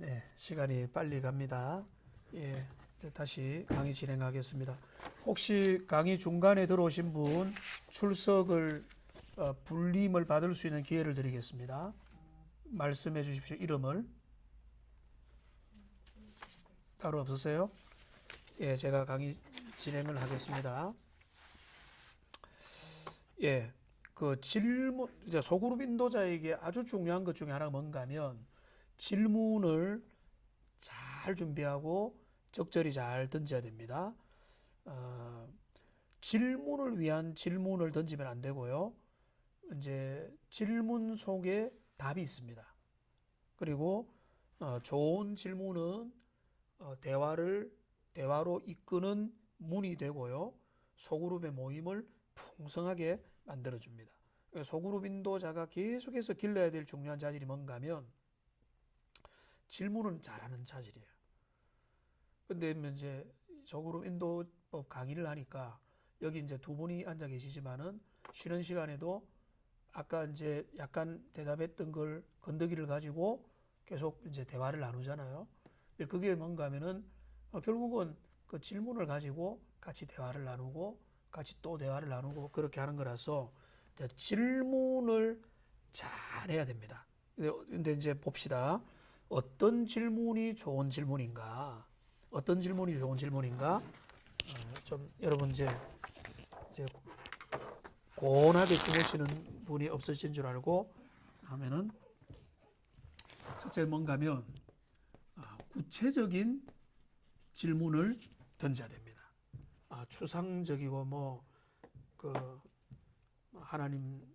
네, 시간이 빨리 갑니다. 예, 다시 강의 진행하겠습니다. 혹시 강의 중간에 들어오신 분 출석을 불림을 받을 수 있는 기회를 드리겠습니다. 말씀해 주십시오. 이름을. 따로 없으세요? 예, 제가 강의 진행을 하겠습니다. 예, 그 질문, 이제 소그룹 인도자에게 아주 중요한 것 중에 하나가 뭔가 하면 질문을 잘 준비하고 적절히 잘 던져야 됩니다. 질문을 위한 질문을 던지면 안 되고요. 이제 질문 속에 답이 있습니다. 그리고 좋은 질문은 대화로 이끄는 문이 되고요. 소그룹의 모임을 풍성하게 만들어줍니다. 소그룹 인도자가 계속해서 길러야 될 중요한 자질이 뭔가 하면 질문은 잘하는 자질이에요. 근데 이제 소그룹 인도법 강의를 하니까 여기 이제 두 분이 앉아 계시지만은 쉬는 시간에도 아까 이제 약간 대답했던 걸 건더기를 가지고 계속 이제 대화를 나누잖아요. 그게 뭔가 하면은 결국은 그 질문을 가지고 같이 대화를 나누고 같이 또 대화를 나누고 그렇게 하는 거라서 질문을 잘 해야 됩니다. 근데 이제 봅시다. 어떤 질문이 좋은 질문인가? 어떤 질문이 좋은 질문인가? 좀 여러분 이제 고온하게 주무시는 분이 없으신 줄 알고 하면은 첫째 뭔가 하면 구체적인 질문을 던져야 됩니다. 추상적이고 그 하나님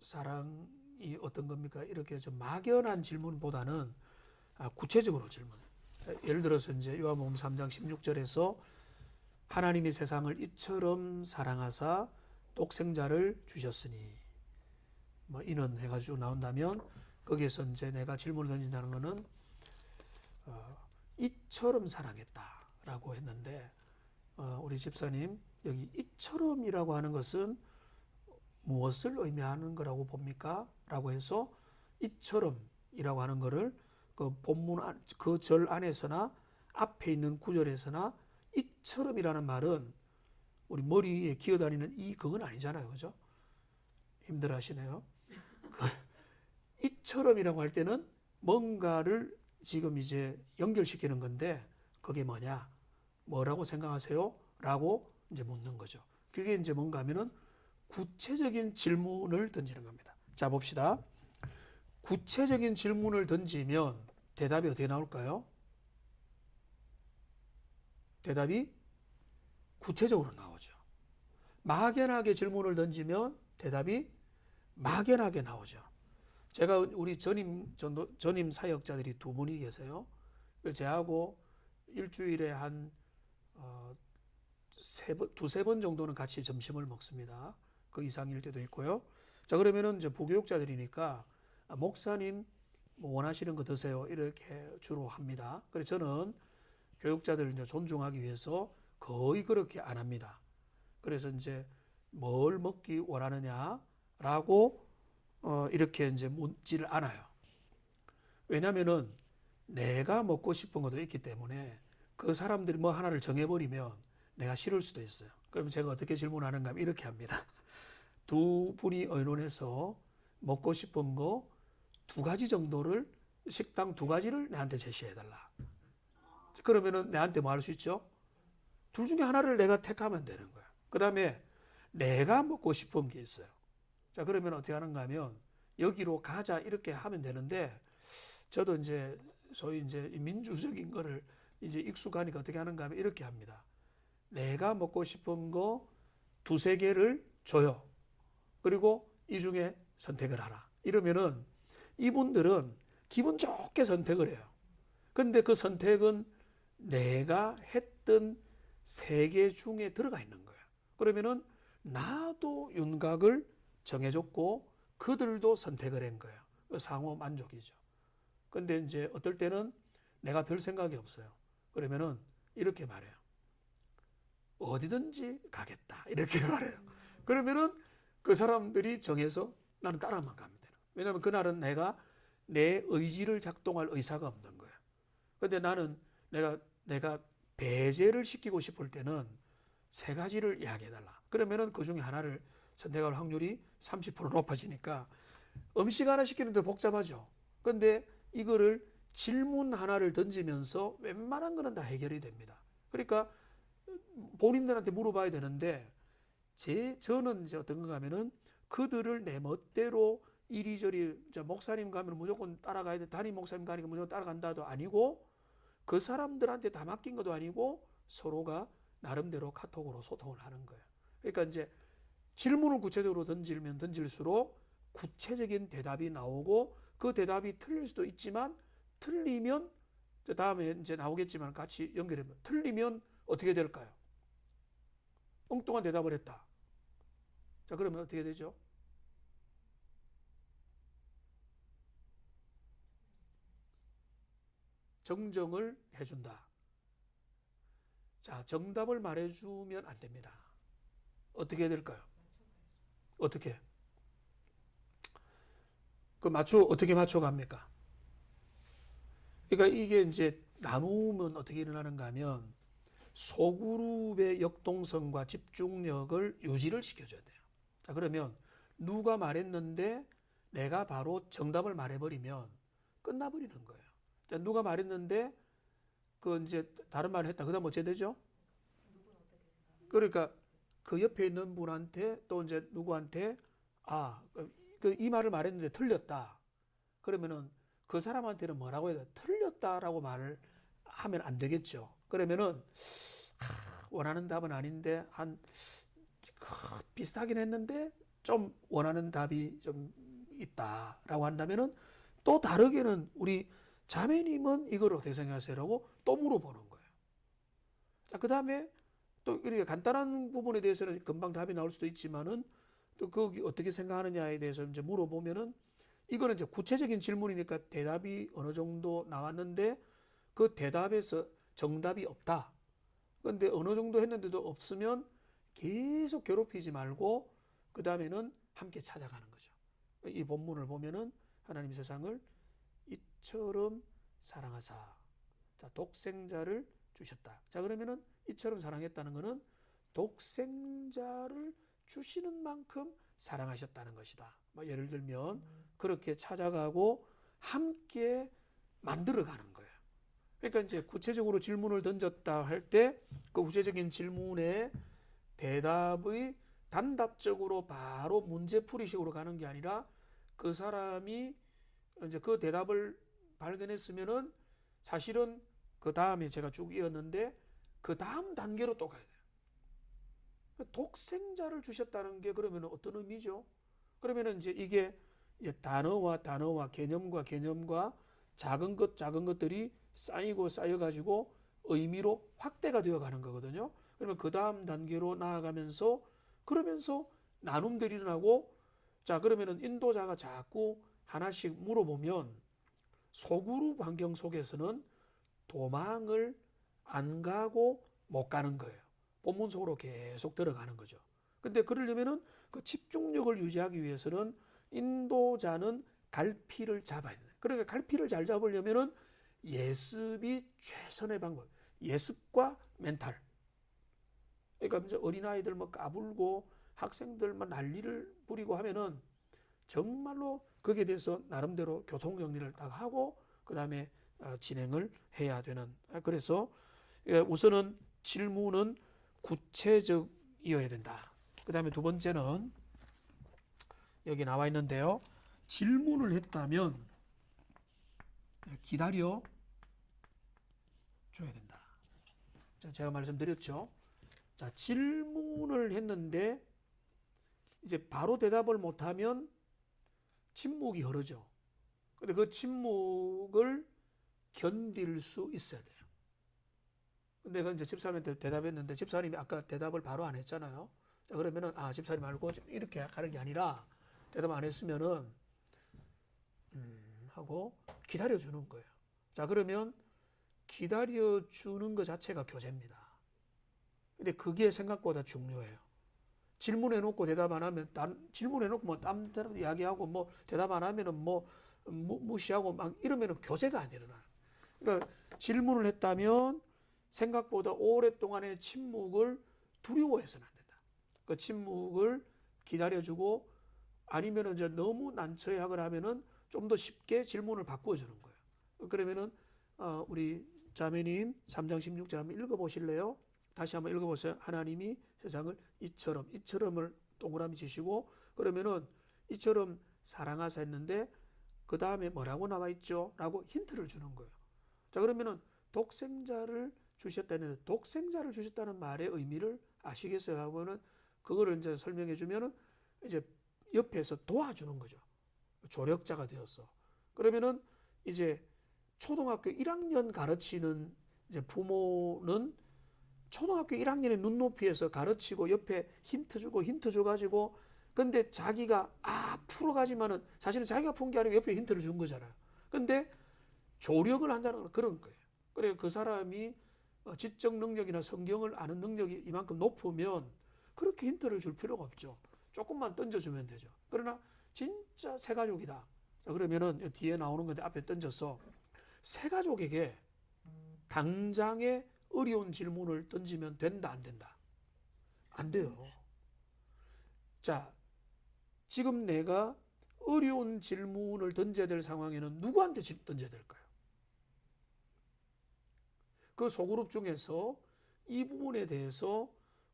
사랑이 어떤 겁니까? 이렇게 좀 막연한 질문보다는 구체적으로 질문. 예를 들어서 이제 요한복음 3장 16절에서 하나님이 세상을 이처럼 사랑하사 독생자를 주셨으니 이는 해가지고 나온다면 거기에서 이제 내가 질문을 던진다는 것은 이처럼 사랑했다라고 했는데 우리 집사님 여기 이처럼이라고 하는 것은 무엇을 의미하는 거라고 봅니까? 라고 해서 이처럼이라고 하는 거를 그 본문 그 절 안에서나 앞에 있는 구절에서나 이처럼이라는 말은 우리 머리에 기어다니는 그건 아니잖아요. 그죠? 힘들어 하시네요. 이처럼이라고 할 때는 뭔가를 지금 이제 연결시키는 건데 그게 뭐냐? 뭐라고 생각하세요? 라고 이제 묻는 거죠. 그게 이제 뭔가 하면은 구체적인 질문을 던지는 겁니다. 자, 봅시다. 구체적인 질문을 던지면 대답이 어떻게 나올까요? 대답이 구체적으로 나오죠. 막연하게 질문을 던지면 대답이 막연하게 나오죠. 제가 우리 전임 사역자들이 두 분이 계세요. 제하고 일주일에 한 두세 번 정도는 같이 점심을 먹습니다. 그 이상일 때도 있고요. 자, 그러면은 이제 부교육자들이니까 목사님 뭐 원하시는 거 드세요. 이렇게 주로 합니다. 그래서 저는 교육자들을 이제 존중하기 위해서 거의 그렇게 안 합니다. 그래서 이제 뭘 먹기 원하느냐라고 이렇게 이제 묻지를 않아요. 왜냐면은 내가 먹고 싶은 것도 있기 때문에 그 사람들이 뭐 하나를 정해버리면 내가 싫을 수도 있어요. 그럼 제가 어떻게 질문하는가 하면 이렇게 합니다. 두 분이 의논해서 먹고 싶은 거 두 가지 정도를 식당 두 가지를 내한테 제시해달라. 그러면은 내한테 뭐 할 수 있죠? 둘 중에 하나를 내가 택하면 되는 거야. 그 다음에 내가 먹고 싶은 게 있어요. 자, 그러면 어떻게 하는가 하면 여기로 가자 이렇게 하면 되는데 저도 이제 소위 이제 민주적인 거를 이제 익숙하니까 어떻게 하는가 하면 이렇게 합니다. 내가 먹고 싶은 거 두세 개를 줘요. 그리고 이 중에 선택을 하라. 이러면은 이분들은 기분 좋게 선택을 해요. 근데 그 선택은 내가 했던 세 개 중에 들어가 있는 거야. 그러면은 나도 윤곽을 정해줬고 그들도 선택을 한 거예요. 상호 만족이죠. 근데 이제 어떨 때는 내가 별 생각이 없어요. 그러면은 이렇게 말해요. 어디든지 가겠다. 이렇게 말해요. 그러면은 그 사람들이 정해서 나는 따라만 가면 되는 거예요. 왜냐하면 그날은 내가 내 의지를 작동할 의사가 없는 거예요. 근데 나는 내가 배제를 시키고 싶을 때는 세 가지를 이야기해달라. 그러면은 그 중에 하나를 선택할 확률이 30% 높아지니까 음식 하나 시키는데 복잡하죠. 근데 이거를 질문 하나를 던지면서 웬만한 거는 다 해결이 됩니다. 그러니까 본인들한테 물어봐야 되는데 저는 이제 어떤 건가 하면은 그들을 내 멋대로 이리저리 목사님 가면 무조건 따라가야 돼. 담임 목사님 가니까 무조건 따라간다도 아니고 그 사람들한테 다 맡긴 것도 아니고 서로가 나름대로 카톡으로 소통을 하는 거예요. 그러니까 이제 질문을 구체적으로 던지면 던질수록 구체적인 대답이 나오고 그 대답이 틀릴 수도 있지만 틀리면 다음에 이제 나오겠지만 같이 연결해보면 틀리면 어떻게 될까요? 엉뚱한 대답을 했다. 자, 그러면 어떻게 되죠? 정정을 해준다. 자, 정답을 말해주면 안 됩니다. 어떻게 해야 될까요? 어떻게? 어떻게 맞춰갑니까? 그러니까 이게 이제 나누면 어떻게 일어나는가 하면 소그룹의 역동성과 집중력을 유지를 시켜줘야 돼요. 자, 그러면 누가 말했는데 내가 바로 정답을 말해버리면 끝나버리는 거예요. 자, 누가 말했는데 그 이제 다른 말을 했다. 그다음 어째 되죠? 그러니까 그 옆에 있는 분한테 또 이제 누구한테 이 말을 말했는데 틀렸다. 그러면은 그 사람한테는 뭐라고 해야 돼? 틀렸다라고 말을 하면 안 되겠죠. 그러면은 원하는 답은 아닌데 비슷하긴 했는데 좀 원하는 답이 좀 있다라고 한다면은 또 다르게는 우리 자매님은 이걸 어떻게 생각하세요라고 또 물어보는 거예요. 자, 그 다음에 또 이렇게 간단한 부분에 대해서는 금방 답이 나올 수도 있지만은 또 그 어떻게 생각하느냐에 대해서 이제 물어보면은 이거는 이제 구체적인 질문이니까 대답이 어느 정도 나왔는데 그 대답에서 정답이 없다. 그런데 어느 정도 했는데도 없으면 계속 괴롭히지 말고 그 다음에는 함께 찾아가는 거죠. 이 본문을 보면은 하나님 세상을 이처럼 사랑하사 자 독생자를 주셨다. 자 그러면은 이처럼 사랑했다는 것은 독생자를 주시는 만큼 사랑하셨다는 것이다. 예를 들면 그렇게 찾아가고 함께 만들어가는 거예요. 그러니까 이제 구체적으로 질문을 던졌다 할 때 그 구체적인 질문에 대답의 단답적으로 바로 문제풀이식으로 가는 게 아니라 그 사람이 이제 그 대답을 발견했으면은 사실은 그 다음에 제가 쭉 이었는데 그 다음 단계로 또 가야 돼요. 독생자를 주셨다는 게 그러면 어떤 의미죠? 그러면 이제 이게 이제 단어와 개념과 작은 것들이 쌓이고 쌓여가지고 의미로 확대가 되어 가는 거거든요. 그러면 그 다음 단계로 나아가면서 그러면서 나눔들이 일어나고 자 그러면은 인도자가 자꾸 하나씩 물어보면 소그룹 환경 속에서는 도망을 안 가고 못 가는 거예요. 본문 속으로 계속 들어가는 거죠. 근데 그러려면은 그 집중력을 유지하기 위해서는 인도자는 갈피를 잡아야 돼요. 그러니까 갈피를 잘 잡으려면은 예습이 최선의 방법. 예습과 멘탈. 그러니까 이제 어린아이들 뭐 까불고 학생들 막 난리를 부리고 하면은 정말로 거기에 대해서 나름대로 교통 정리를 딱 하고 그 다음에 진행을 해야 되는. 그래서 우선은 질문은 구체적이어야 된다. 그 다음에 두 번째는 여기 나와 있는데요. 질문을 했다면 기다려 줘야 된다. 제가 말씀드렸죠. 자, 질문을 했는데 이제 바로 대답을 못하면 침묵이 흐르죠. 근데 그 침묵을 견딜 수 있어야 돼요. 근데 그 이제 집사님한테 대답했는데 집사님이 아까 대답을 바로 안 했잖아요. 자, 그러면은 집사님 알고 이렇게 가는 게 아니라 대답 안 했으면은 하고 기다려 주는 거예요. 자, 그러면 기다려 주는 것 자체가 교제입니다. 근데 그게 생각보다 중요해요. 질문해 놓고 대답 안 하면 질문해 놓고 뭐 딴 이야기하고 뭐 대답 안 하면은 뭐 무시하고 막 이러면 교제가 안 일어나요. 그러니까 질문을 했다면 생각보다 오랫동안의 침묵을 두려워해서는 안 된다. 그 침묵을 기다려주고 아니면 이제 너무 난처해하거나 하면은 좀 더 쉽게 질문을 바꿔주는 거예요. 그러면은 우리 자매님 3장 16절 한번 읽어보실래요? 다시 한번 읽어보세요. 하나님이 세상을 이처럼을 동그라미 치시고 그러면은 이처럼 사랑하사 했는데 그 다음에 뭐라고 나와 있죠? 라고 힌트를 주는 거예요. 자 그러면은 독생자를 주셨다는 독생자를 주셨다는 말의 의미를 아시겠어요? 하고는 그거를 이제 설명해 주면은 이제 옆에서 도와주는 거죠. 조력자가 되었어. 그러면은 이제 초등학교 1학년 가르치는 이제 부모는 초등학교 1학년의 눈높이에서 가르치고 옆에 힌트 줘가지고 근데 자기가 풀어가지만은 사실은 자기가 푼 게 아니고 옆에 힌트를 준 거잖아요. 근데 조력을 한다는 건 그런 거예요. 그래 그 사람이 지적 능력이나 성경을 아는 능력이 이만큼 높으면 그렇게 힌트를 줄 필요가 없죠. 조금만 던져주면 되죠. 그러나 진짜 새 가족이다. 자, 그러면은 뒤에 나오는 건데 앞에 던져서 새 가족에게 당장의 어려운 질문을 던지면 된다, 안 된다? 안 돼요. 자, 지금 내가 어려운 질문을 던져야 될 상황에는 누구한테 던져야 될까요? 그 소그룹 중에서 이 부분에 대해서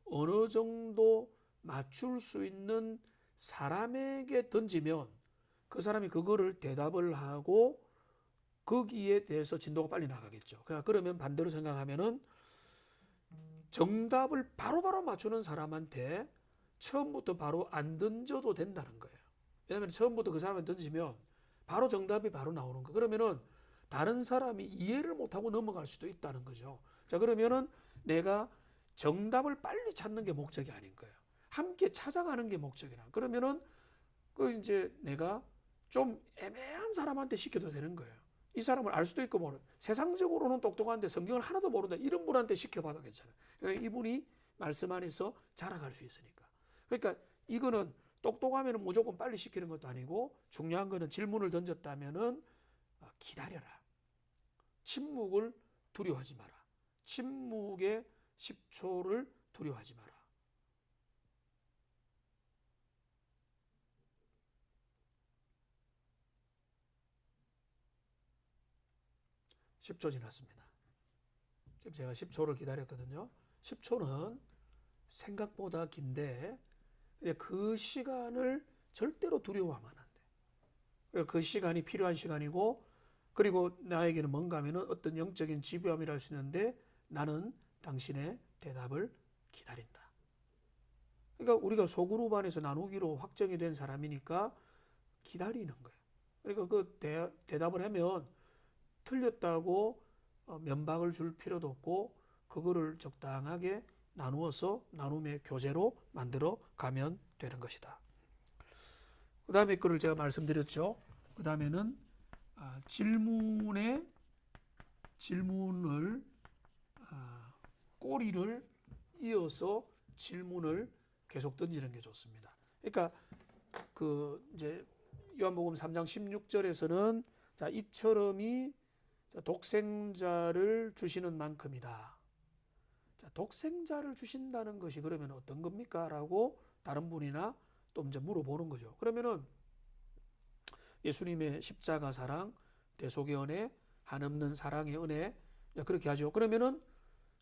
어느 정도 맞출 수 있는 사람에게 던지면 그 사람이 그거를 대답을 하고 거기에 대해서 진도가 빨리 나가겠죠. 그러면 반대로 생각하면은 정답을 바로바로 맞추는 사람한테 처음부터 바로 안 던져도 된다는 거예요. 왜냐하면 처음부터 그 사람한테 던지면 바로 정답이 바로 나오는 거예요. 그러면은 다른 사람이 이해를 못하고 넘어갈 수도 있다는 거죠. 자, 그러면은 내가 정답을 빨리 찾는 게 목적이 아닌 거예요. 함께 찾아가는 게 목적이라. 그러면은 그 이제 내가 좀 애매한 사람한테 시켜도 되는 거예요. 이 사람을 알 수도 있고 모르는. 세상적으로는 똑똑한데 성경을 하나도 모른다. 이런 분한테 시켜봐도 괜찮아요. 이분이 말씀 안에서 자라갈 수 있으니까. 그러니까 이거는 똑똑하면 무조건 빨리 시키는 것도 아니고 중요한 거는 질문을 던졌다면은 기다려라. 침묵을 두려워하지 마라. 침묵의 10초를 두려워하지 마라. 10초 지났습니다. 지금 제가 10초를 기다렸거든요. 10초는 생각보다 긴데 그 시간을 절대로 두려워하면 안 돼. 그 시간이 필요한 시간이고 그리고 나에게는 뭔가 하면은 어떤 영적인 지배함이라 수 있는데 나는 당신의 대답을 기다린다. 그러니까 우리가 소그룹 안에서 나누기로 확정이 된 사람이니까 기다리는 거예요. 그러니까 그 대답을 하면 틀렸다고 면박을 줄 필요도 없고 그거를 적당하게 나누어서 나눔의 교제로 만들어 가면 되는 것이다. 그 다음에 거를 제가 말씀드렸죠. 그 다음에는 질문을 꼬리를 이어서 질문을 계속 던지는 게 좋습니다. 그러니까 그 이제 요한복음 3장 16절에서는 자 이처럼이 독생자를 주시는 만큼이다. 자, 독생자를 주신다는 것이 그러면 어떤 겁니까? 라고 다른 분이나 또 이제 물어보는 거죠. 그러면은 예수님의 십자가 사랑, 대속의 은혜, 한없는 사랑의 은혜 그렇게 하죠. 그러면은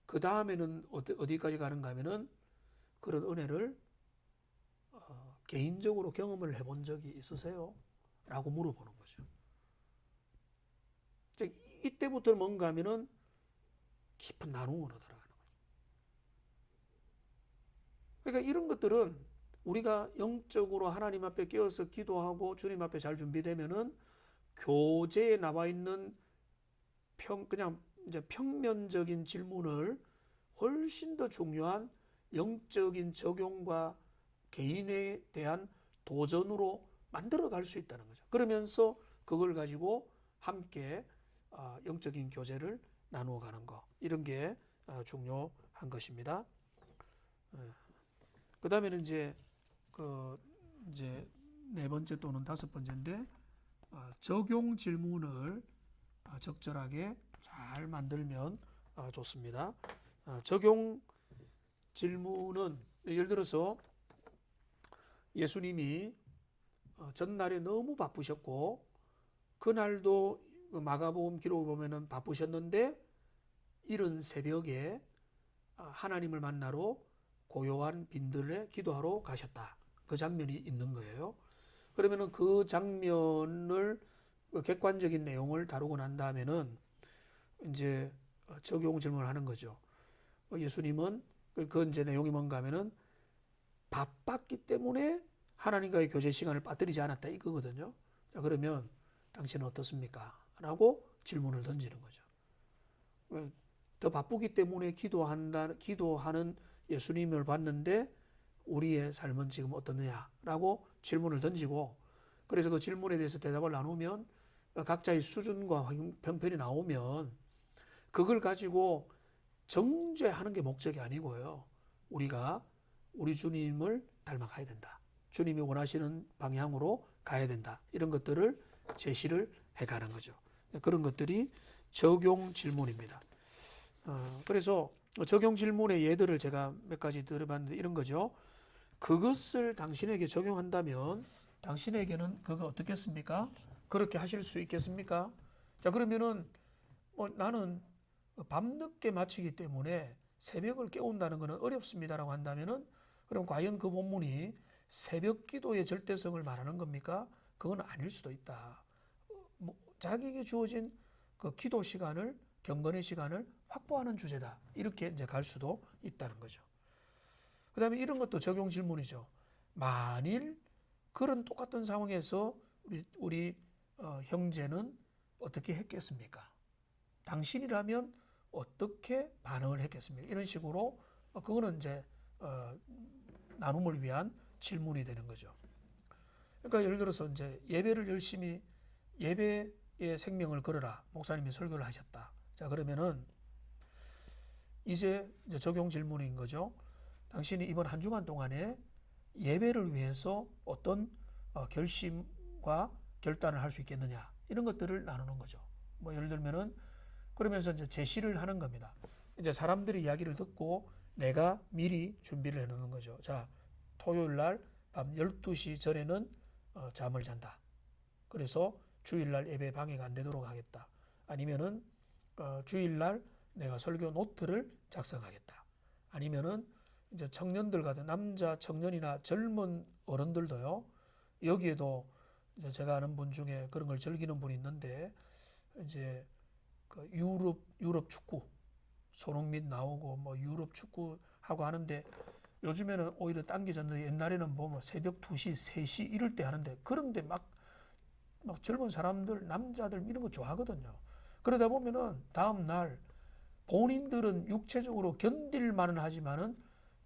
그 다음에는 어디까지 가는가 하면은 그런 은혜를 개인적으로 경험을 해본 적이 있으세요? 라고 물어보는 거죠. 이때부터 뭔가 하면은 깊은 나눔으로 들어가는 거죠. 그러니까 이런 것들은 우리가 영적으로 하나님 앞에 깨어서 기도하고 주님 앞에 잘 준비되면은 교재에 나와 있는 그냥 이제 평면적인 질문을 훨씬 더 중요한 영적인 적용과 개인에 대한 도전으로 만들어 갈 수 있다는 거죠. 그러면서 그걸 가지고 함께 영적인 교제를 나누어 가는 거 이런 게 중요한 것입니다. 그 다음에는 이제 네 번째 또는 다섯 번째인데 적용 질문을 적절하게 잘 만들면 좋습니다. 적용 질문은 예를 들어서 예수님이 전날에 너무 바쁘셨고 그날도 마가복음 기록을 보면은 바쁘셨는데 이른 새벽에 하나님을 만나러 고요한 빈들에 기도하러 가셨다. 그 장면이 있는 거예요. 그러면은 그 장면을 객관적인 내용을 다루고 난 다음에는 이제 적용 질문을 하는 거죠. 예수님은 그 이제 내용이 뭔가 하면은 바빴기 때문에 하나님과의 교제 시간을 빠뜨리지 않았다 이거거든요. 자, 그러면 당신은 어떻습니까? 라고 질문을 던지는 거죠. 더 바쁘기 때문에 기도하는 예수님을 봤는데 우리의 삶은 지금 어떻느냐라고 질문을 던지고 그래서 그 질문에 대해서 대답을 나누면 각자의 수준과 형편이 나오면 그걸 가지고 정죄하는 게 목적이 아니고요. 우리가 우리 주님을 닮아가야 된다. 주님이 원하시는 방향으로 가야 된다. 이런 것들을 제시를 해가는 거죠. 그런 것들이 적용 질문입니다. 그래서 적용 질문의 예들을 제가 몇 가지 들어봤는데 이런 거죠. 그것을 당신에게 적용한다면 당신에게는 그거 어떻겠습니까? 그렇게 하실 수 있겠습니까? 자, 그러면은 나는 밤늦게 마치기 때문에 새벽을 깨운다는 것은 어렵습니다라고 한다면은 그럼 과연 그 본문이 새벽 기도의 절대성을 말하는 겁니까? 그건 아닐 수도 있다. 자기에게 주어진 그 기도 시간을 경건의 시간을 확보하는 주제다. 이렇게 이제 갈 수도 있다는 거죠. 그다음에 이런 것도 적용 질문이죠. 만일 그런 똑같은 상황에서 우리 형제는 어떻게 했겠습니까? 당신이라면 어떻게 반응을 했겠습니까? 이런 식으로 그거는 이제 나눔을 위한 질문이 되는 거죠. 그러니까 예를 들어서 이제 예배를 열심히 예배의 생명을 걸어라 목사님이 설교를 하셨다. 자, 그러면은 이제 적용 질문인 거죠. 당신이 이번 한 주간 동안에 예배를 위해서 어떤 결심과 결단을 할 수 있겠느냐 이런 것들을 나누는 거죠. 뭐 예를 들면은 그러면서 이제 제시를 하는 겁니다. 이제 사람들의 이야기를 듣고 내가 미리 준비를 해놓는 거죠. 자, 토요일 날 밤 12시 전에는 잠을 잔다. 그래서 주일날 예배 방해가 안 되도록 하겠다. 아니면은 주일날 내가 설교 노트를 작성하겠다. 아니면은 이제 청년들 같은 남자 청년이나 젊은 어른들도요. 여기에도 이제 제가 아는 분 중에 그런 걸 즐기는 분이 있는데 이제 그 유럽 축구 손흥민 나오고 뭐 유럽 축구 하고 하는데 요즘에는 오히려 당겨졌는데 옛날에는 뭐 새벽 2시, 3시 이럴 때 하는데 그런데 막 젊은 사람들, 남자들 이런 거 좋아하거든요. 그러다 보면은 다음날 본인들은 육체적으로 견딜 만은 하지만은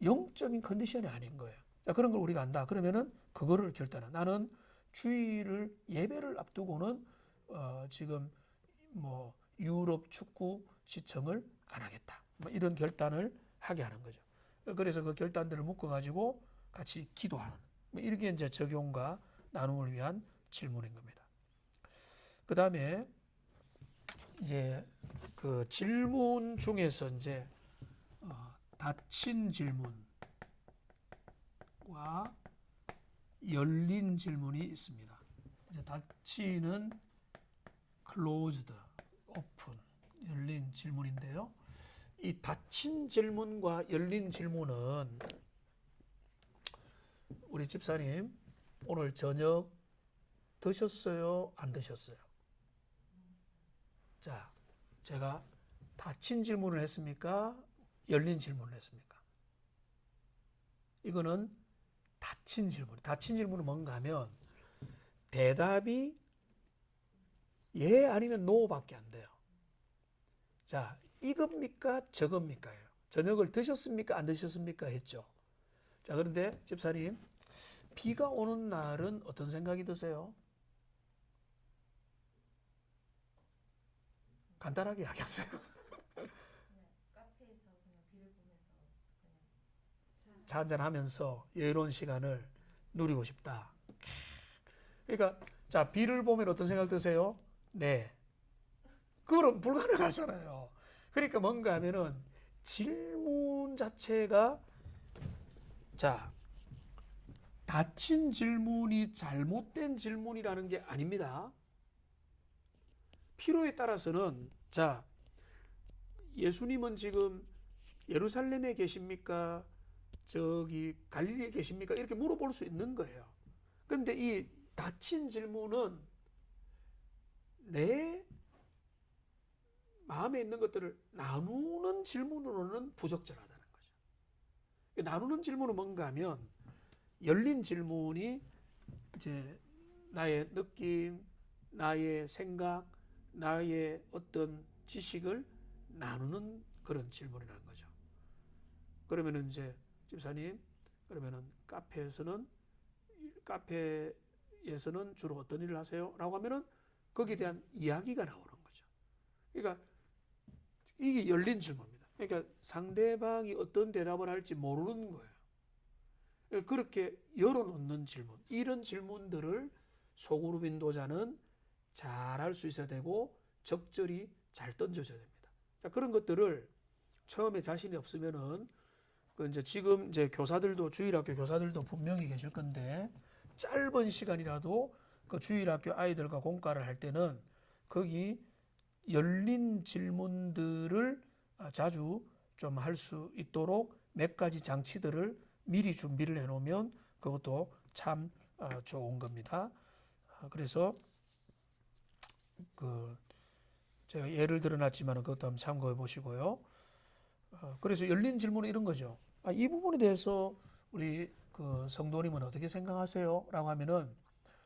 영적인 컨디션이 아닌 거예요. 자, 그런 걸 우리가 안다. 그러면은 그거를 결단해. 나는 주일을 예배를 앞두고는 지금 뭐 유럽 축구 시청을 안 하겠다. 뭐 이런 결단을 하게 하는 거죠. 그래서 그 결단들을 묶어가지고 같이 기도하는. 뭐 이렇게 이제 적용과 나눔을 위한 질문인 겁니다. 그 다음에 이제 그 질문 중에서 이제 닫힌 질문과 열린 질문이 있습니다. 이제 닫히는 closed, open, 열린 질문인데요. 이 닫힌 질문과 열린 질문은 우리 집사님 오늘 저녁 드셨어요? 안 드셨어요? 자, 제가 닫힌 질문을 했습니까? 열린 질문을 했습니까? 이거는 닫힌 질문. 닫힌 질문은 뭔가 하면 대답이 예 아니면 노밖에 안 돼요. 자, 이겁니까? 저겁니까? 저녁을 드셨습니까? 안 드셨습니까? 했죠. 자, 그런데 집사님, 비가 오는 날은 어떤 생각이 드세요? 간단하게 이야기하세요. 카페에서 그냥 비를 보면서 그냥 차 한잔 하면서 여유로운 시간을 누리고 싶다. 그러니까 자, B를 보면 어떤 생각 드세요? 네. 그거는 불가능하잖아요. 그러니까 뭔가 하면은 질문 자체가 자, 닫힌 질문이 잘못된 질문이라는 게 아닙니다. 필요에 따라서는 자, 예수님은 지금 예루살렘에 계십니까? 저기 갈릴리에 계십니까? 이렇게 물어볼 수 있는 거예요. 근데 이 닫힌 질문은 내 마음에 있는 것들을 나누는 질문으로는 부적절하다는 거죠. 나누는 질문은 뭔가 하면 열린 질문이 이제 나의 느낌, 나의 생각, 나의 어떤 지식을 나누는 그런 질문이라는 거죠. 그러면은 이제 집사님, 그러면은 카페에서는 주로 어떤 일을 하세요? 라고 하면은 거기에 대한 이야기가 나오는 거죠. 그러니까 이게 열린 질문입니다. 그러니까 상대방이 어떤 대답을 할지 모르는 거예요. 그렇게 열어놓는 질문, 이런 질문들을 소그룹 인도자는 잘 할 수 있어야 되고 적절히 잘 던져줘야 됩니다. 자, 그런 것들을 처음에 자신이 없으면은 그 이제 지금 이제 교사들도 주일학교 교사들도 분명히 계실 건데 짧은 시간이라도 그 주일학교 아이들과 공과를 할 때는 거기 열린 질문들을 자주 좀 할 수 있도록 몇 가지 장치들을 미리 준비를 해놓으면 그것도 참 좋은 겁니다. 그래서 그 제가 예를 들어놨지만 그것도 한번 참고해 보시고요. 그래서 열린 질문은 이런 거죠. 이 부분에 대해서 우리 그 성도님은 어떻게 생각하세요? 라고 하면은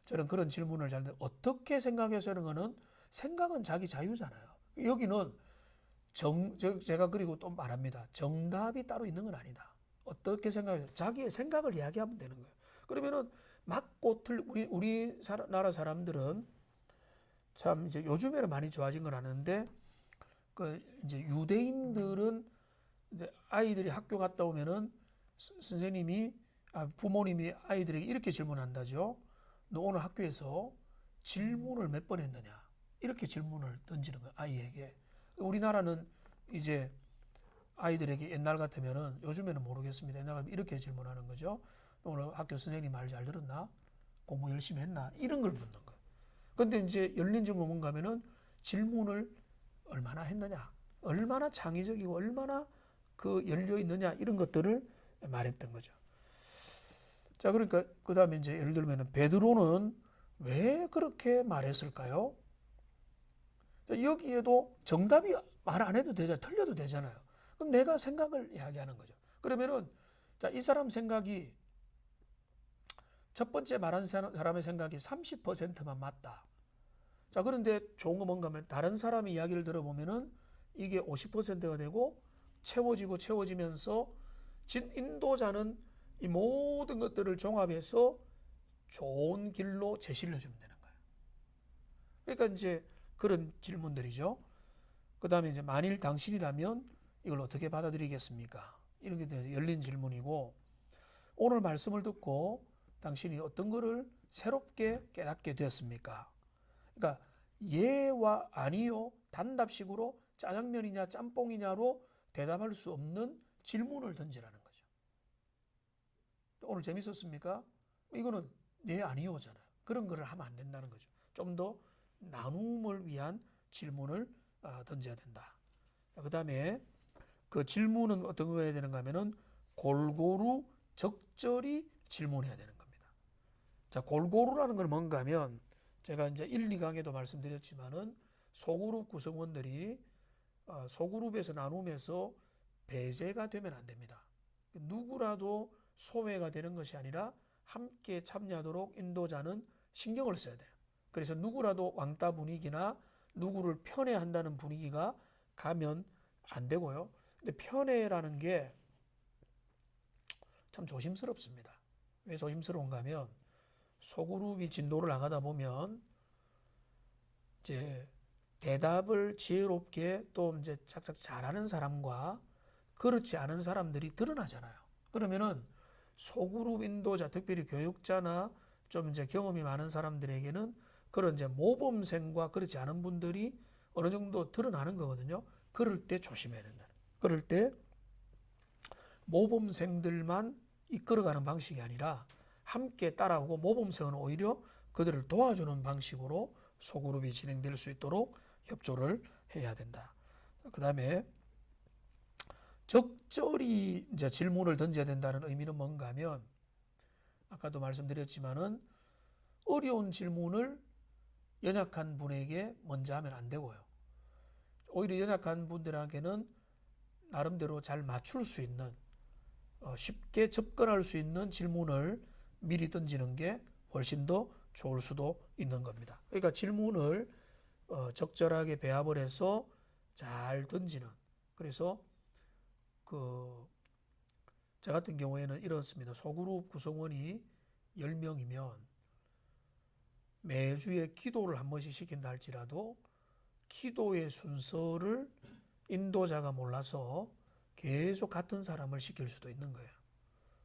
저는 그런 질문을 어떻게 생각해서 하는 거는 생각은 자기 자유잖아요. 여기는 제가 그리고 또 말합니다. 정답이 따로 있는 건 아니다. 어떻게 생각해요? 자기의 생각을 이야기하면 되는 거예요. 그러면은 맞고 우리나라 사람들은 참 이제 요즘에는 많이 좋아진 건 아는데 그 이제 유대인들은 이제 아이들이 학교 갔다 오면은 선생님이 부모님이 아이들에게 이렇게 질문한다죠. 너 오늘 학교에서 질문을 몇 번 했느냐? 이렇게 질문을 던지는 거예요. 아이에게. 우리나라는 이제 아이들에게 옛날 같으면은 요즘에는 모르겠습니다. 옛날 같으면 이렇게 질문하는 거죠. 오늘 학교 선생님 말 잘 들었나? 공부 열심히 했나? 이런 걸 묻는 거예요. 근데 이제 열린 질문 뭔가 하면은 질문을 얼마나 했느냐? 얼마나 창의적이고 얼마나 그 열려 있느냐? 이런 것들을 말했던 거죠. 자, 그러니까 그 다음에 이제 예를 들면은 베드로는 왜 그렇게 말했을까요? 여기에도 정답이 말 안 해도 되잖아요. 틀려도 되잖아요. 그럼 내가 생각을 이야기하는 거죠. 그러면은 자, 이 사람 생각이 첫 번째 말한 사람의 생각이 30%만 맞다. 자, 그런데 좋은 거 뭔가 하면 다른 사람의 이야기를 들어보면은 이게 50%가 되고 채워지면서 인도자는 이 모든 것들을 종합해서 좋은 길로 제시를 해주면 되는 거예요. 그러니까 이제 그런 질문들이죠. 그 다음에 이제 만일 당신이라면 이걸 어떻게 받아들이겠습니까? 이런 게 열린 질문이고, 오늘 말씀을 듣고 당신이 어떤 거를 새롭게 깨닫게 되었습니까? 그러니까 예와 아니요 단답식으로 짜장면이냐 짬뽕이냐로 대답할 수 없는 질문을 던지라는 거죠. 오늘 재밌었습니까? 이거는 예 아니요잖아요. 그런 거를 하면 안 된다는 거죠. 좀 더 나눔을 위한 질문을 던져야 된다. 그 다음에 그 질문은 어떤 거 해야 되는가 하면은 골고루 적절히 질문해야 되는 겁니다. 자, 골고루라는 건 뭔가 하면 제가 이제 1, 2강에도 말씀드렸지만은 소그룹 구성원들이 소그룹에서 나누면서 배제가 되면 안 됩니다. 누구라도 소외가 되는 것이 아니라 함께 참여하도록 인도자는 신경을 써야 돼요. 그래서 누구라도 왕따 분위기나 누구를 편애한다는 분위기가 가면 안 되고요. 근데 편애라는 게 참 조심스럽습니다. 왜 조심스러운가 하면 소그룹이 진도를 나가다 보면 이제 대답을 지혜롭게 또 이제 착착 잘하는 사람과 그렇지 않은 사람들이 드러나잖아요. 그러면은 소그룹 인도자, 특별히 교육자나 좀 이제 경험이 많은 사람들에게는 그런 이제 모범생과 그렇지 않은 분들이 어느 정도 드러나는 거거든요. 그럴 때 조심해야 된다. 그럴 때 모범생들만 이끌어가는 방식이 아니라 함께 따라오고 모범생은 오히려 그들을 도와주는 방식으로 소그룹이 진행될 수 있도록 협조를 해야 된다. 그 다음에 적절히 이제 질문을 던져야 된다는 의미는 뭔가 하면 아까도 말씀드렸지만은 어려운 질문을 연약한 분에게 먼저 하면 안 되고요. 오히려 연약한 분들에게는 나름대로 잘 맞출 수 있는 쉽게 접근할 수 있는 질문을 미리 던지는 게 훨씬 더 좋을 수도 있는 겁니다. 그러니까 질문을 적절하게 배합을 해서 잘 던지는. 그래서 저 같은 경우에는 이렇습니다. 소그룹 구성원이 10명이면 매주에 기도를 한 번씩 시킨다 할지라도 기도의 순서를 인도자가 몰라서 계속 같은 사람을 시킬 수도 있는 거예요.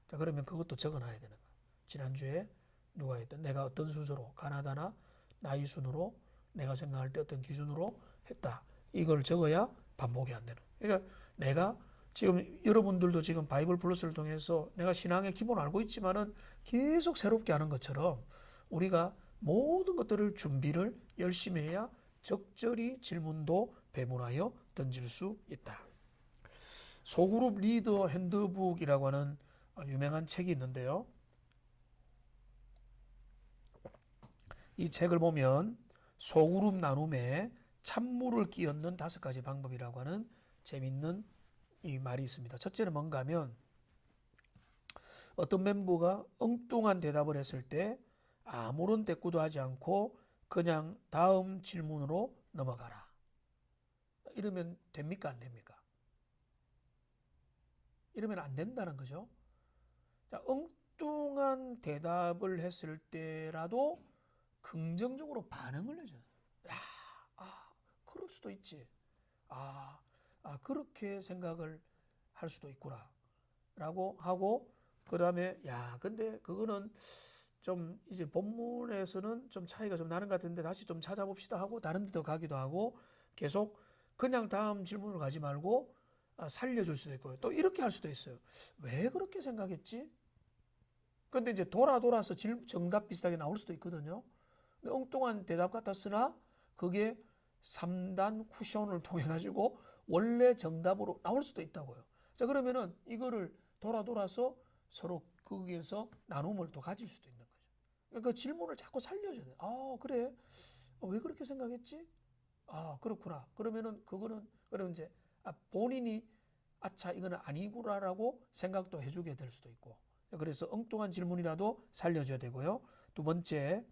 자, 그러면 그것도 적어놔야 되는 거예요. 지난주에 누가 했던, 내가 어떤 순서로, 가나다나 나이 순으로, 내가 생각할 때 어떤 기준으로 했다. 이걸 적어야 반복이 안 되는. 그러니까 내가 지금 여러분들도 지금 바이블 플러스를 통해서 내가 신앙의 기본을 알고 있지만은 계속 새롭게 하는 것처럼 우리가 모든 것들을 준비를 열심히 해야 적절히 질문도 배분하여 던질 수 있다. 소그룹 리더 핸드북이라고 하는 유명한 책이 있는데요. 이 책을 보면 소그룹 나눔에 찬물을 끼얹는 5가지 방법이라고 하는 재밌는 이 말이 있습니다. 첫째는 뭔가 하면 어떤 멤버가 엉뚱한 대답을 했을 때 아무런 대꾸도 하지 않고 그냥 다음 질문으로 넘어가라. 이러면 됩니까? 안 됩니까? 이러면 안 된다는 거죠. 자, 엉뚱한 대답을 했을 때라도 긍정적으로 반응을 해줘요. 야, 그럴 수도 있지. 그렇게 생각을 할 수도 있구나. 라고 하고, 그 다음에, 근데 그거는 좀 이제 본문에서는 좀 차이가 좀 나는 것 같은데 다시 좀 찾아봅시다 하고 다른 데도 가기도 하고 계속 그냥 다음 질문을 가지 말고 살려줄 수도 있고요. 또 이렇게 할 수도 있어요. 왜 그렇게 생각했지? 근데 이제 돌아서 정답 비슷하게 나올 수도 있거든요. 근데 엉뚱한 대답 같았으나 그게 3단 쿠션을 통해 가지고 원래 정답으로 나올 수도 있다고요. 자, 그러면은 이거를 돌아서 서로 거기에서 나눔을 또 가질 수도 있는 거죠. 그러니까 그 질문을 자꾸 살려줘야 돼. 그래. 왜 그렇게 생각했지? 그렇구나. 그러면은 그거는 그럼 이제 본인이 이거는 아니구나라고 생각도 해주게 될 수도 있고. 그래서 엉뚱한 질문이라도 살려줘야 되고요. 두 번째,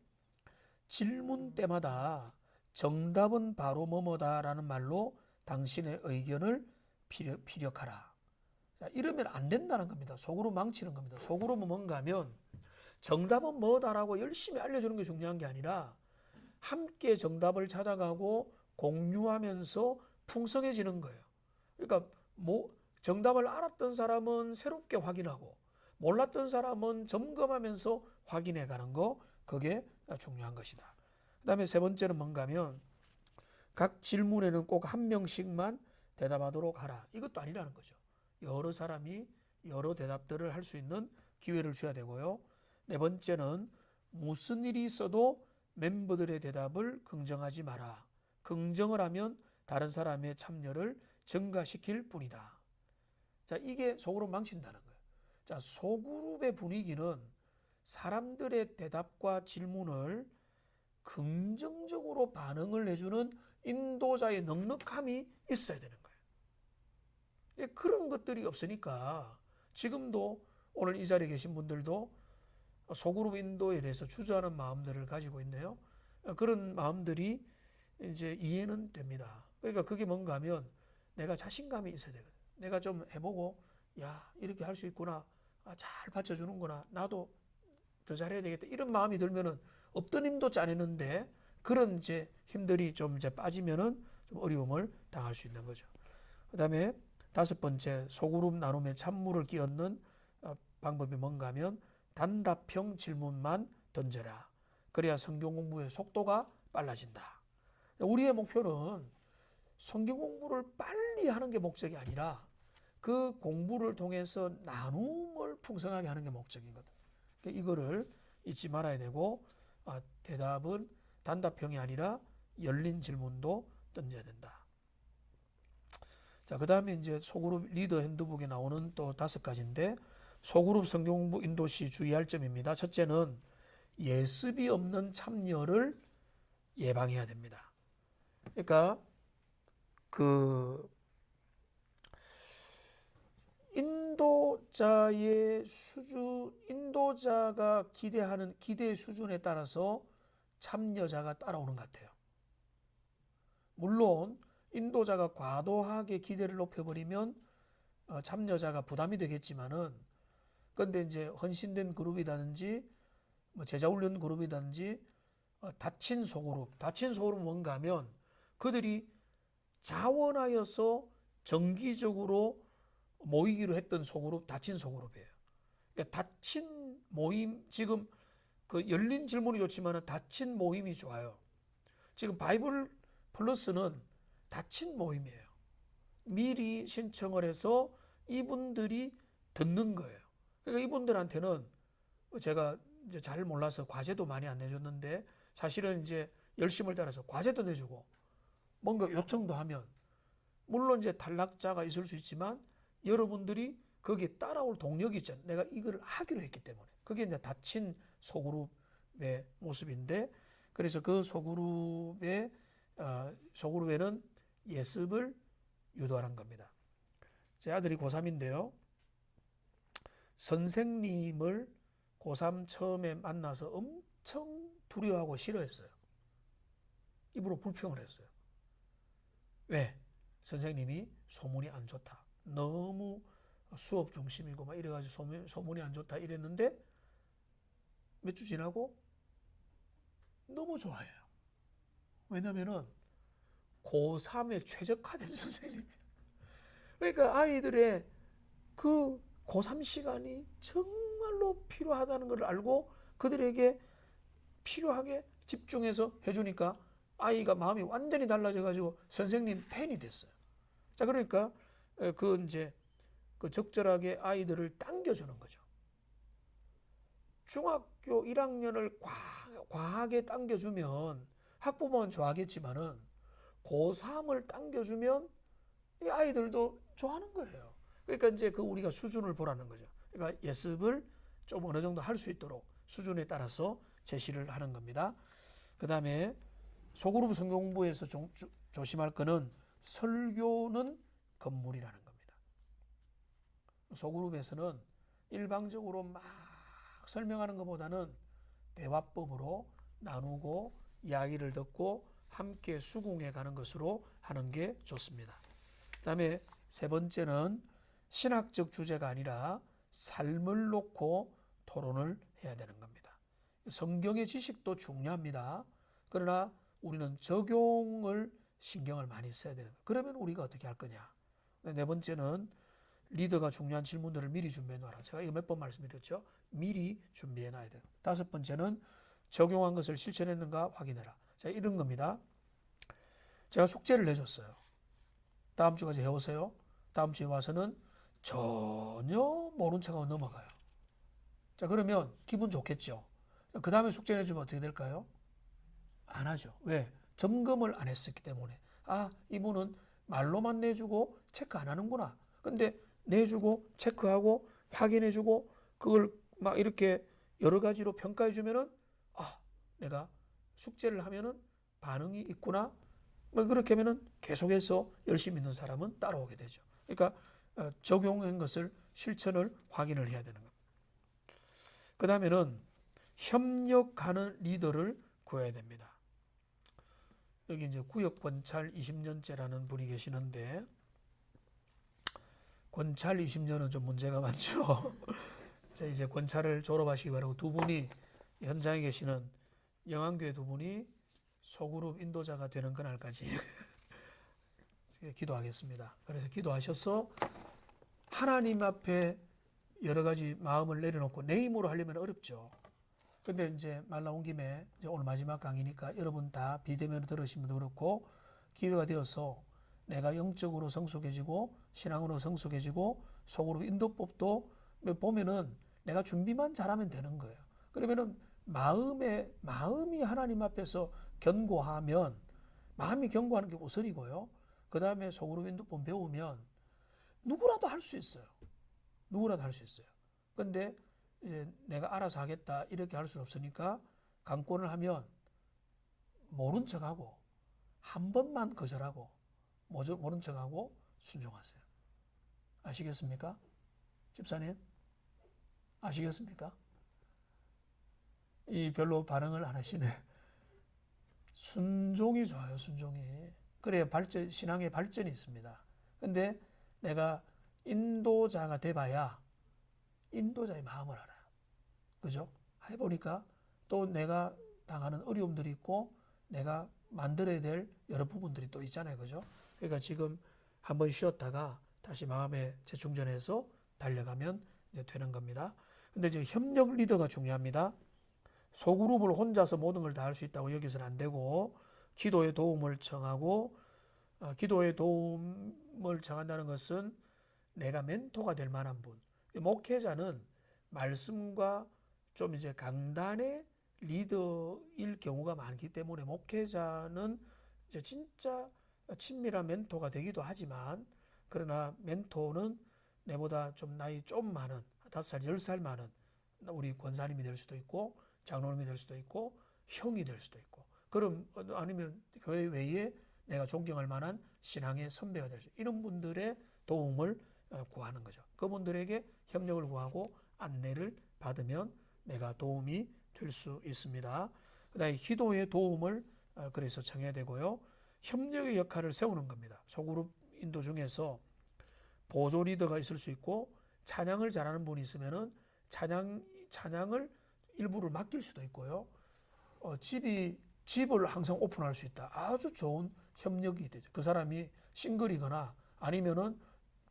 질문 때마다 정답은 바로 뭐뭐다라는 말로 당신의 의견을 피력하라. 자, 이러면 안 된다는 겁니다. 속으로 망치는 겁니다. 속으로는 뭔가 하면 정답은 뭐다라고 열심히 알려주는 게 중요한 게 아니라 함께 정답을 찾아가고 공유하면서 풍성해지는 거예요. 그러니까 정답을 알았던 사람은 새롭게 확인하고 몰랐던 사람은 점검하면서 확인해 가는 거, 그게 중요한 것이다. 그 다음에 세 번째는 뭔가 하면 각 질문에는 꼭 한 명씩만 대답하도록 하라. 이것도 아니라는 거죠. 여러 사람이 여러 대답들을 할 수 있는 기회를 줘야 되고요. 네 번째는 무슨 일이 있어도 멤버들의 대답을 긍정하지 마라. 긍정을 하면 다른 사람의 참여를 증가시킬 뿐이다. 자, 이게 소그룹 망친다는 거예요. 자, 소그룹의 분위기는 사람들의 대답과 질문을 긍정적으로 반응을 해주는 인도자의 넉넉함이 있어야 되는 거예요. 그런 것들이 없으니까 지금도 오늘 이 자리에 계신 분들도 소그룹 인도에 대해서 주저하는 마음들을 가지고 있네요. 그런 마음들이 이제 이해는 됩니다. 그러니까 그게 뭔가 하면 내가 자신감이 있어야 되거든. 내가 좀 해보고 이렇게 할 수 있구나. 잘 받쳐주는구나. 나도 더 잘해야 되겠다. 이런 마음이 들면은 없던 힘도 짜내는데 그런 이제 힘들이 좀 이제 빠지면은 좀 어려움을 당할 수 있는 거죠. 그 다음에 5번째, 소그룹 나눔에 찬물을 끼얹는 방법이 뭔가 하면 단답형 질문만 던져라. 그래야 성경 공부의 속도가 빨라진다. 우리의 목표는 성경 공부를 빨리 하는 게 목적이 아니라 그 공부를 통해서 나눔을 풍성하게 하는 게 목적이거든. 그러니까 이거를 잊지 말아야 되고, 대답은 단답형이 아니라 열린 질문도 던져야 된다. 자, 그 다음에 이제 소그룹 리더 핸드북에 나오는 또 5가지인데, 소그룹 성경 공부 인도 시 주의할 점입니다. 첫째는 예습이 없는 참여를 예방해야 됩니다. 그러니까 그 인도자의 수준, 인도자가 기대하는 기대 수준에 따라서 참여자가 따라오는 것 같아요. 물론 인도자가 과도하게 기대를 높여버리면 참여자가 부담이 되겠지만은, 그런데 이제 헌신된 그룹이라든지 뭐 제자훈련 그룹이라든지 다친 소그룹은 뭔가 하면 그들이 자원하여서 정기적으로 모이기로 했던 소그룹, 다친 소그룹이에요. 그러니까 다친 모임, 지금 그 열린 질문이 좋지만 다친 모임이 좋아요. 지금 바이블 플러스는 다친 모임이에요. 미리 신청을 해서 이분들이 듣는 거예요. 그러니까 이분들한테는 제가 이제 잘 몰라서 과제도 많이 안 내줬는데, 사실은 이제 열심을 따라서 과제도 내주고 뭔가 요청도 하면, 물론 이제 탈락자가 있을 수 있지만 여러분들이 거기에 따라올 동력이 있잖아요. 내가 이걸 하기로 했기 때문에. 그게 이제 다친 소그룹의 모습인데, 그래서 그 소그룹에는 예습을 유도하는 겁니다. 제 아들이 고3인데요. 선생님을 고3 처음에 만나서 엄청 두려워하고 싫어했어요. 입으로 불평을 했어요. 왜? 선생님이 소문이 안 좋다. 너무 수업 중심이고 막 이래가지고 소문이 안 좋다 이랬는데, 몇 주 지나고 너무 좋아해요. 왜냐면은 고3에 최적화된 선생님이에요. 그러니까 아이들의 그 고3 시간이 정말로 필요하다는 걸 알고 그들에게 필요하게 집중해서 해주니까 아이가 마음이 완전히 달라져가지고 선생님 팬이 됐어요. 자, 그러니까 이제 그 적절하게 아이들을 당겨주는 거죠. 중학교 1학년을 과하게 당겨주면 학부모는 좋아하겠지만은 고3을 당겨주면 이 아이들도 좋아하는 거예요. 그러니까 이제 우리가 수준을 보라는 거죠. 그러니까 예습을 좀 어느 정도 할 수 있도록 수준에 따라서 제시를 하는 겁니다. 그 다음에 소그룹 성경 공부에서 조심할 거는 설교는 건물이라는 겁니다. 소그룹에서는 일방적으로 막 설명하는 것보다는 대화법으로 나누고 이야기를 듣고 함께 수긍해 가는 것으로 하는 게 좋습니다. 그 다음에 3번째는 신학적 주제가 아니라 삶을 놓고 토론을 해야 되는 겁니다. 성경의 지식도 중요합니다. 그러나 우리는 적용을 신경을 많이 써야 되는 거예요. 그러면 우리가 어떻게 할 거냐. 4번째는 리더가 중요한 질문들을 미리 준비해 놔라. 제가 이거 몇 번 말씀드렸죠. 미리 준비해 놔야 돼요. 5번째는 적용한 것을 실천했는가 확인해라. 자, 이런 겁니다. 제가 숙제를 내줬어요. 다음 주까지 해오세요. 다음 주에 와서는 전혀 모른 척하고 넘어가요. 자, 그러면 기분 좋겠죠. 그 다음에 숙제 내주면 어떻게 될까요? 안 하죠. 왜? 점검을 안 했었기 때문에. 이분은 말로만 내주고 체크 안 하는구나. 근데 내주고 체크하고 확인해주고 그걸 막 이렇게 여러 가지로 평가해주면은 내가 숙제를 하면은 반응이 있구나. 뭐 그렇게 하면은 계속해서 열심히 있는 사람은 따라오게 되죠. 그러니까 적용한 것을 실천을 확인을 해야 되는 겁니다. 그 다음에는 협력하는 리더를 구해야 됩니다. 여기 이제 구역 권찰 20년째라는 분이 계시는데, 권찰 20년은 좀 문제가 많죠. 자, 이제 권찰을 졸업하시기 바라고, 두 분이 현장에 계시는 영안교회 두 분이 소그룹 인도자가 되는 그날까지 기도하겠습니다. 그래서 기도하셔서 하나님 앞에 여러 가지 마음을 내려놓고 내 힘으로 하려면 어렵죠. 근데 이제 말 나온 김에 이제 오늘 마지막 강의니까 여러분 다 비대면으로 들으신 분도 그렇고 기회가 되어서 내가 영적으로 성숙해지고 신앙으로 성숙해지고 속으로 인도법도 보면은 내가 준비만 잘하면 되는 거예요. 그러면은 마음이 하나님 앞에서 견고하면 마음이 견고하는 게 우선이고요. 그 다음에 속으로 인도법 배우면 누구라도 할 수 있어요. 누구라도 할 수 있어요. 근데 이제 내가 알아서 하겠다 이렇게 할 수는 없으니까 강권을 하면 모른 척하고 한 번만 거절하고 모른 척하고 순종하세요. 아시겠습니까? 집사님? 아시겠습니까? 이 별로 반응을 안 하시네. 순종이 좋아요, 순종이. 그래야 신앙의 발전이 있습니다. 근데 내가 인도자가 돼봐야 인도자의 마음을 알아요. 그죠? 해보니까 또 내가 당하는 어려움들이 있고 내가 만들어야 될 여러 부분들이 또 있잖아요. 그죠? 그러니까 지금 한번 쉬었다가 다시 마음에 재충전해서 달려가면 이제 되는 겁니다. 근데 이제 협력 리더가 중요합니다. 소그룹을 혼자서 모든 걸 다 할 수 있다고 여기서는 안 되고 기도의 도움을 청하고 기도의 도움을 청한다는 것은 내가 멘토가 될 만한 분. 목회자는 말씀과 좀 이제 강단의 리더일 경우가 많기 때문에 목회자는 이제 진짜 친밀한 멘토가 되기도 하지만 그러나 멘토는 내보다 좀 나이 좀 많은 5살, 10살 많은 우리 권사님이 될 수도 있고 장로님이 될 수도 있고 형이 될 수도 있고 그럼 아니면 교회 외에 내가 존경할 만한 신앙의 선배가 될 수 있고 이런 분들의 도움을 구하는 거죠. 그분들에게 협력을 구하고 안내를 받으면 내가 도움이 될 수 있습니다. 그다음에 기도의 도움을 그래서 청해야 되고요. 협력의 역할을 세우는 겁니다. 소그룹 인도 중에서 보조 리더가 있을 수 있고 찬양을 잘하는 분이 있으면은 찬양을 일부를 맡길 수도 있고요. 집을 항상 오픈할 수 있다. 아주 좋은 협력이 되죠. 그 사람이 싱글이거나 아니면은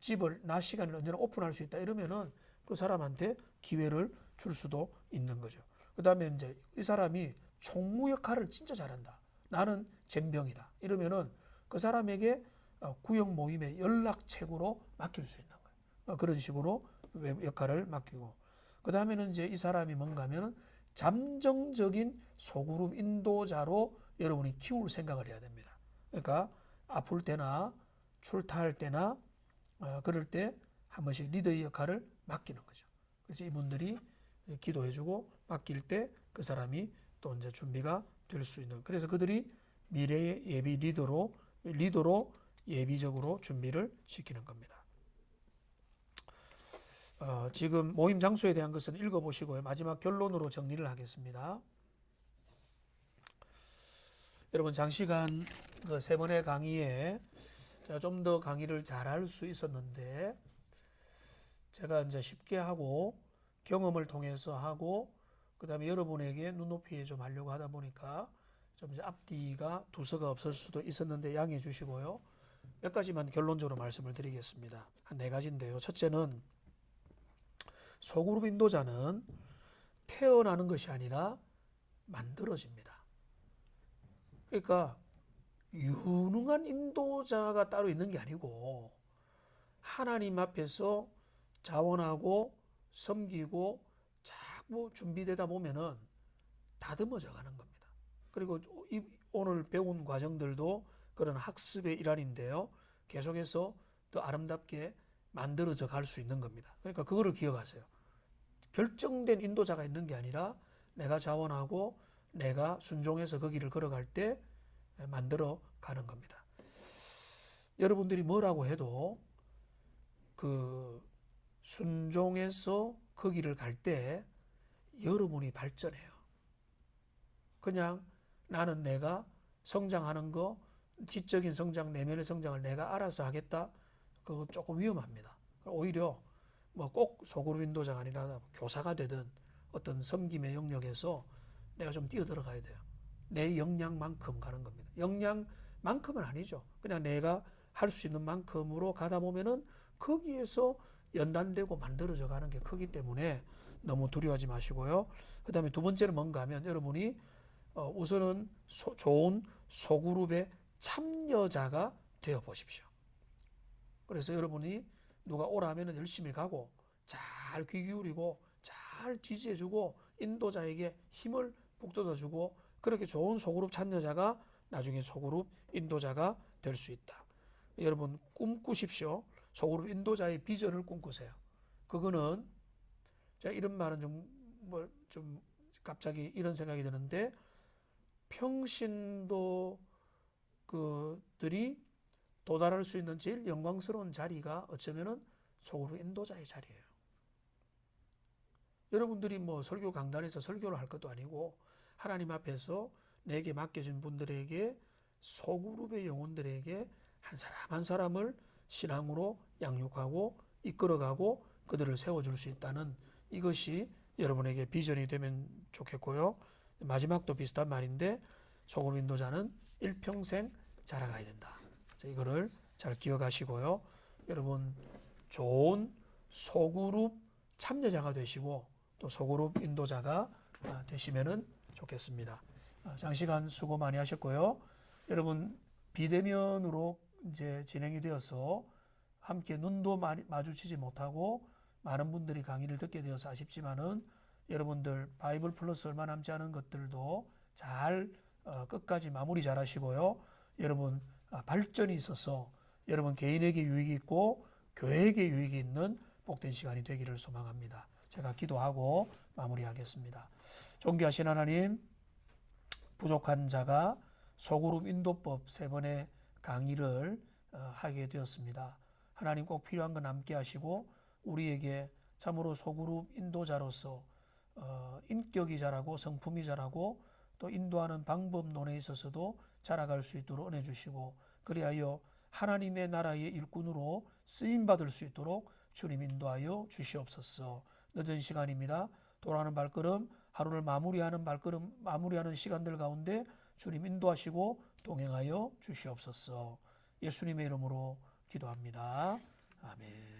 집을 낮 시간에 언제나 오픈할 수 있다 이러면은 그 사람한테 기회를 줄 수도 있는 거죠. 그 다음에 이제 이 사람이 총무 역할을 진짜 잘한다. 나는 젬병이다. 이러면은 그 사람에게 구역 모임의 연락책으로 맡길 수 있는 거예요. 그런 식으로 역할을 맡기고. 그 다음에는 이제 이 사람이 뭔가 하면은 잠정적인 소그룹 인도자로 여러분이 키울 생각을 해야 됩니다. 그러니까 아플 때나 출타할 때나 그럴 때 한 번씩 리더의 역할을 맡기는 거죠. 그래서 이분들이 기도해주고 맡길 때 그 사람이 또 이제 준비가 될 수 있는. 그래서 그들이 미래의 예비 리더로 예비적으로 준비를 시키는 겁니다. 지금 모임 장소에 대한 것은 읽어보시고요. 마지막 결론으로 정리를 하겠습니다. 여러분 장시간 그 3번의 강의에 제가 좀 더 강의를 잘할 수 있었는데 제가 이제 쉽게 하고 경험을 통해서 하고 그 다음에 여러분에게 눈높이에 좀 하려고 하다 보니까 좀 이제 앞뒤가 두서가 없을 수도 있었는데 양해해 주시고요. 몇 가지만 결론적으로 말씀을 드리겠습니다. 한 4가지인데요. 첫째는 소그룹 인도자는 태어나는 것이 아니라 만들어집니다. 그러니까 유능한 인도자가 따로 있는 게 아니고 하나님 앞에서 자원하고 섬기고 자꾸 준비되다 보면은 다듬어져 가는 겁니다. 그리고 오늘 배운 과정들도 그런 학습의 일환인데요. 계속해서 더 아름답게 만들어져 갈 수 있는 겁니다. 그러니까 그거를 기억하세요. 결정된 인도자가 있는 게 아니라 내가 자원하고 내가 순종해서 그 길을 걸어갈 때 만들어 가는 겁니다. 여러분들이 뭐라고 해도 그 순종해서 그 길을 갈 때 여러분이 발전해요. 그냥 나는 내가 성장하는 거, 지적인 성장, 내면의 성장을 내가 알아서 하겠다. 그거 조금 위험합니다. 오히려 뭐 꼭 소그룹 인도자가 아니라 교사가 되든 어떤 섬김의 영역에서 내가 좀 뛰어들어가야 돼요. 내 역량만큼 가는 겁니다. 역량만큼은 아니죠. 그냥 내가 할 수 있는 만큼으로 가다 보면은 거기에서 연단되고 만들어져 가는 게 크기 때문에 너무 두려워하지 마시고요. 그 다음에 두 번째는 뭔가 하면 여러분이 우선은 좋은 소그룹의 참여자가 되어 보십시오. 그래서 여러분이 누가 오라 하면 열심히 가고 잘 귀 기울이고 잘 지지해주고 인도자에게 힘을 북돋아주고 그렇게 좋은 소그룹 참여자가 나중에 소그룹 인도자가 될 수 있다. 여러분 꿈꾸십시오. 소그룹 인도자의 비전을 꿈꾸세요. 그거는 제가 이런 말은 좀 갑자기 이런 생각이 드는데 평신도 그들이 도달할 수 있는 제일 영광스러운 자리가 어쩌면은 소그룹 인도자의 자리예요. 여러분들이 뭐 설교 강단에서 설교를 할 것도 아니고 하나님 앞에서 내게 맡겨진 분들에게 소그룹의 영혼들에게 한 사람 한 사람을 신앙으로 양육하고 이끌어가고 그들을 세워줄 수 있다는 이것이 여러분에게 비전이 되면 좋겠고요. 마지막도 비슷한 말인데 소그룹 인도자는 일평생 자라가야 된다. 이거를 잘 기억하시고요. 여러분 좋은 소그룹 참여자가 되시고 또 소그룹 인도자가 되시면은 좋겠습니다. 장시간 수고 많이 하셨고요. 여러분 비대면으로 이제 진행이 되어서 함께 눈도 마주치지 못하고 많은 분들이 강의를 듣게 되어서 아쉽지만은 여러분들 바이블 플러스 얼마 남지 않은 것들도 잘 끝까지 마무리 잘 하시고요. 여러분 발전이 있어서 여러분 개인에게 유익이 있고 교회에게 유익이 있는 복된 시간이 되기를 소망합니다. 제가 기도하고 마무리하겠습니다. 존귀하신 하나님, 부족한 자가 소그룹 인도법 3번의 강의를 하게 되었습니다. 하나님 꼭 필요한 건 남게 하시고 우리에게 참으로 소그룹 인도자로서 인격이 자라고 성품이 자라고 또 인도하는 방법론에 있어서도 자라갈 수 있도록 은혜 주시고 그리하여 하나님의 나라의 일꾼으로 쓰임받을 수 있도록 주님 인도하여 주시옵소서. 늦은 시간입니다. 돌아가는 발걸음, 하루를 마무리하는 시간들 가운데 주님 인도하시고 동행하여 주시옵소서. 예수님의 이름으로 기도합니다. 아멘.